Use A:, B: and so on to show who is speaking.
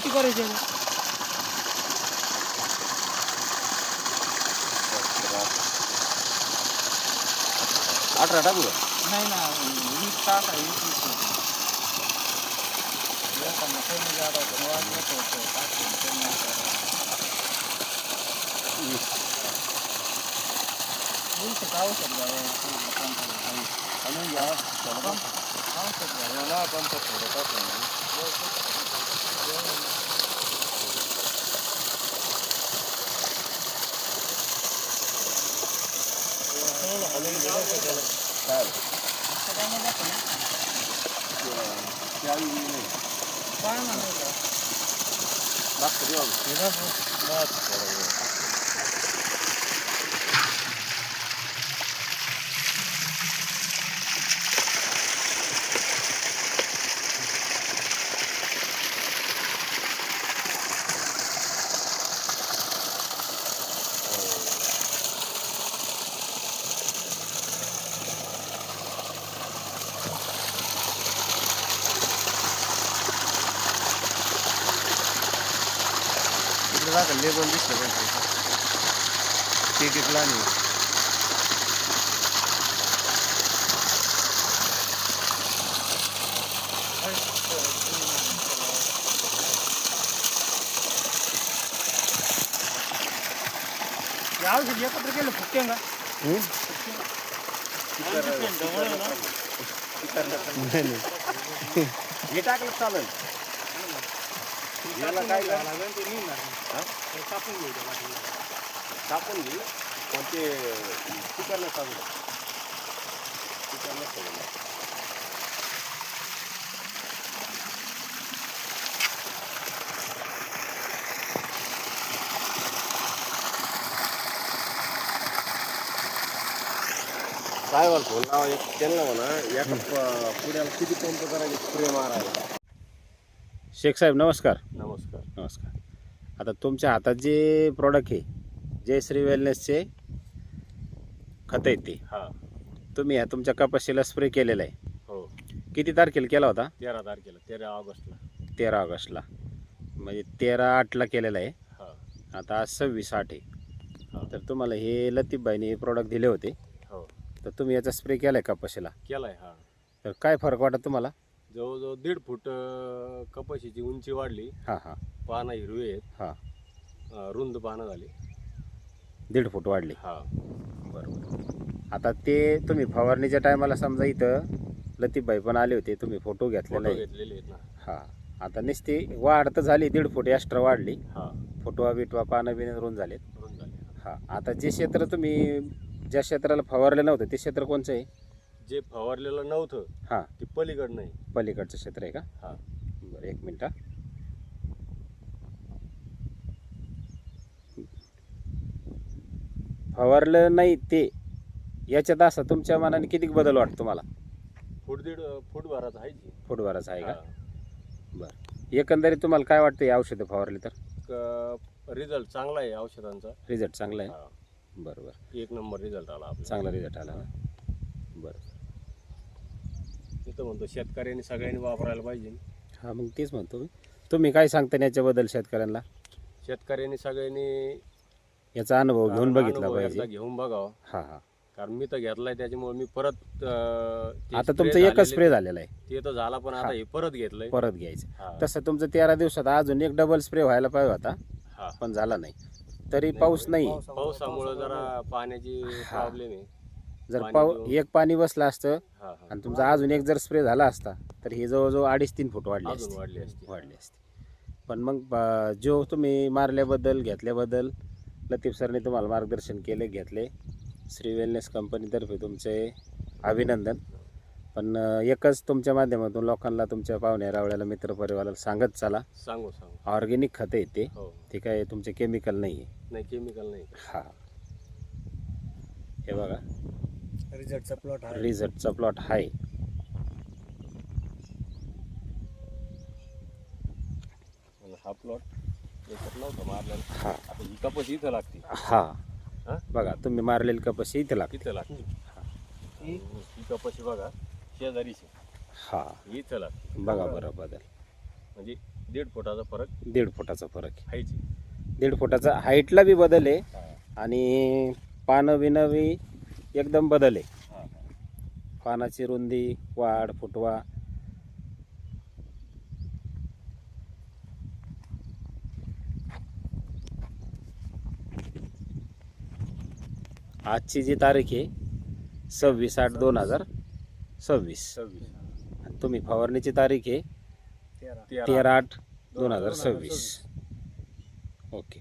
A: किती करायचे?
B: 18 टाकू का?
A: नाही ना, 20 तास आहे, 20.
B: लेबल दिसलं पाहिजे टिकीट लावणी
A: औषध एकत्र केलं फुटते का?
B: हे टाकलं चालेल. याला काय कापून घेऊ पण ते चिकन सांगू चिकन सांगू काय बोल फोन लावा एक त्यांना म्हणा एका पुण्याला किती पंप करायचे स्प्रे मारायला.
C: शेख साहेब नमस्कार.
B: नमस्कार.
C: नमस्कार. आता तुमच्या हातात जे प्रॉडक्ट आहे जयश्री वेलनेसचे खत आहेत ते
B: हां
C: तुम्ही ह्या तुमच्या कपाशीला स्प्रे केलेला आहे.
B: हो
C: किती तारखेला केला होता?
B: 13 तारखेला 13 ऑगस्टला.
C: 13 ऑगस्टला म्हणजे 13/8ला केलेला आहे.
B: हां
C: आता आज 26/8 आहे.
B: हां
C: तर तुम्हाला हे लतीफबाईने हे प्रॉडक्ट दिले होते
B: हो
C: तर तुम्ही याचा स्प्रे केला आहे कपाशीला.
B: केलाय. हां
C: तर काय फरक वाटत तुम्हाला?
B: जवळजवळ 1.5 फूट कपाशीची उंची वाढली.
C: हां हां
B: पानं हिरवी आहेत.
C: हां
B: रुंद पानं झाली.
C: 1.5 फूट वाढली.
B: हां
C: बरोबर. आता ते तुम्ही फवारणीच्या टायमाला समजा इथं लतीफबाई पण आले होते, तुम्ही फोटो घेतलेला
B: फोटो
C: आहे.
B: घेतलेले आहेत ना.
C: हां आता नुसती वाढ तर झाली 1.5 फूट एक्स्ट्रा वाढली.
B: हां
C: फुटवा बिटवा पानं बिनं रुंद झालेत.
B: रुंद झाले.
C: हां आता जे क्षेत्र तुम्ही ज्या क्षेत्राला फवारलं नव्हतं ते क्षेत्र कोणचं आहे?
B: जे फवारलेलं नव्हतं
C: हां
B: ते पलीकडं नाही.
C: पलीकडचं क्षेत्र आहे का?
B: हां
C: बरं एक मिनटं. फवारलं नाही ते याच्यात असं तुमच्या मनाने किती बदल वाटतो तुम्हाला?
B: फूट 1.5 फूट भराचा आहे की.
C: फुटभराचं आहे का?
B: हां.
C: बरं एकंदरीत तुम्हाला काय वाटतं हे औषधं फवारली तर?
B: रिझल्ट चांगला आहे औषधांचा.
C: रिझल्ट चांगला आहे.
B: हां.
C: बरोबर.
B: 1 नंबर रिझल्ट आला आपला.
C: चांगला रिझल्ट आला ना. बरं
B: मी तर म्हणतो शेतकऱ्यांनी सगळ्यांनी वापरायला पाहिजे.
C: हां मग तेच म्हणतो मी. तुम्ही काय सांगता याच्याबद्दल शेतकऱ्यांना?
B: शेतकऱ्यांनी सगळ्यांनी
C: याचा अनुभव घेऊन बघितला
B: अनुभव एकदा
C: पाहिजे.
B: घेऊन बघावं.
C: हां हां
B: कारण मी तर घेतलाय त्याच्यामुळे मी परत ते
C: आता
B: spray
C: तुमचं एकच
B: झालेले-
C: स्प्रे झालेला आहे.
B: ते तर झाला पण आता हे परत घेतलंय.
C: परत घ्यायचं.
B: हां.
C: तसं तुमचं 13 दिवसात अजून एक डबल स्प्रे व्हायला पाहिजे होता
B: हां.
C: पण झाला नाही. तरी पाऊस नाही.
B: पावसामुळे जरा पाण्याची
C: हां.
B: प्रॉब्लेम आहे.
C: जर
B: पाणी
C: एक पाणी बसलं असतं
B: हां हां
C: आणि तुमचा अजून एक जर स्प्रे झाला असता तर हे जवळजवळ 2.5-3 फूट वाढले
B: अजून
C: असते.
B: वाढली असती.
C: वाढले असते. पण मग जो तुम्ही मारल्याबद्दल घेतल्याबद्दल लतीफ सरने तुम्हाला मार्गदर्शन केले घेतले श्री वेलनेस कंपनीतर्फे तुमचे अभिनंदन. पण एकच तुमच्या माध्यमातून लोकांना तुमच्या पाहुण्या रावळ्याला मित्रपरिवाराला सांगत चला
B: सांगू
C: ऑर्गॅनिक खतं आहे ते.
B: हो
C: ते काय तुमचे केमिकल नाही आहे.
B: नाही केमिकल नाही.
C: हां हे बघा
A: रिझल्टचा प्लॉट आहे.
C: रिझल्टचा प्लॉट आहे.
B: हा प्लॉट याच्यात नव्हता मारलेला.
C: हां
B: आता ही कपाशी इथं लागते.
C: हां
B: हां
C: बघा तुम्ही मारलेली कपाशी इथे लागते.
B: इथं लागते. ही कपाशी बघा शेजारीची
C: हां
B: इथं लागते.
C: बघा बरं बदल.
B: म्हणजे 1.5 फुटाचा फरक
C: 1.5 फुटाचा फरक आहे.
B: आहेच.
C: 1.5 फुटाचा हाईटला बी बदल आहे आणि पानं बिनं बी एकदम बदल आहे. पानाची रुंदी, वाढ, फुटवा आजची जी तारीख आहे 26/8/2026. तुम्ही फवारणीची तारीख आहे
A: 13.
C: 13/8/2026. ओके.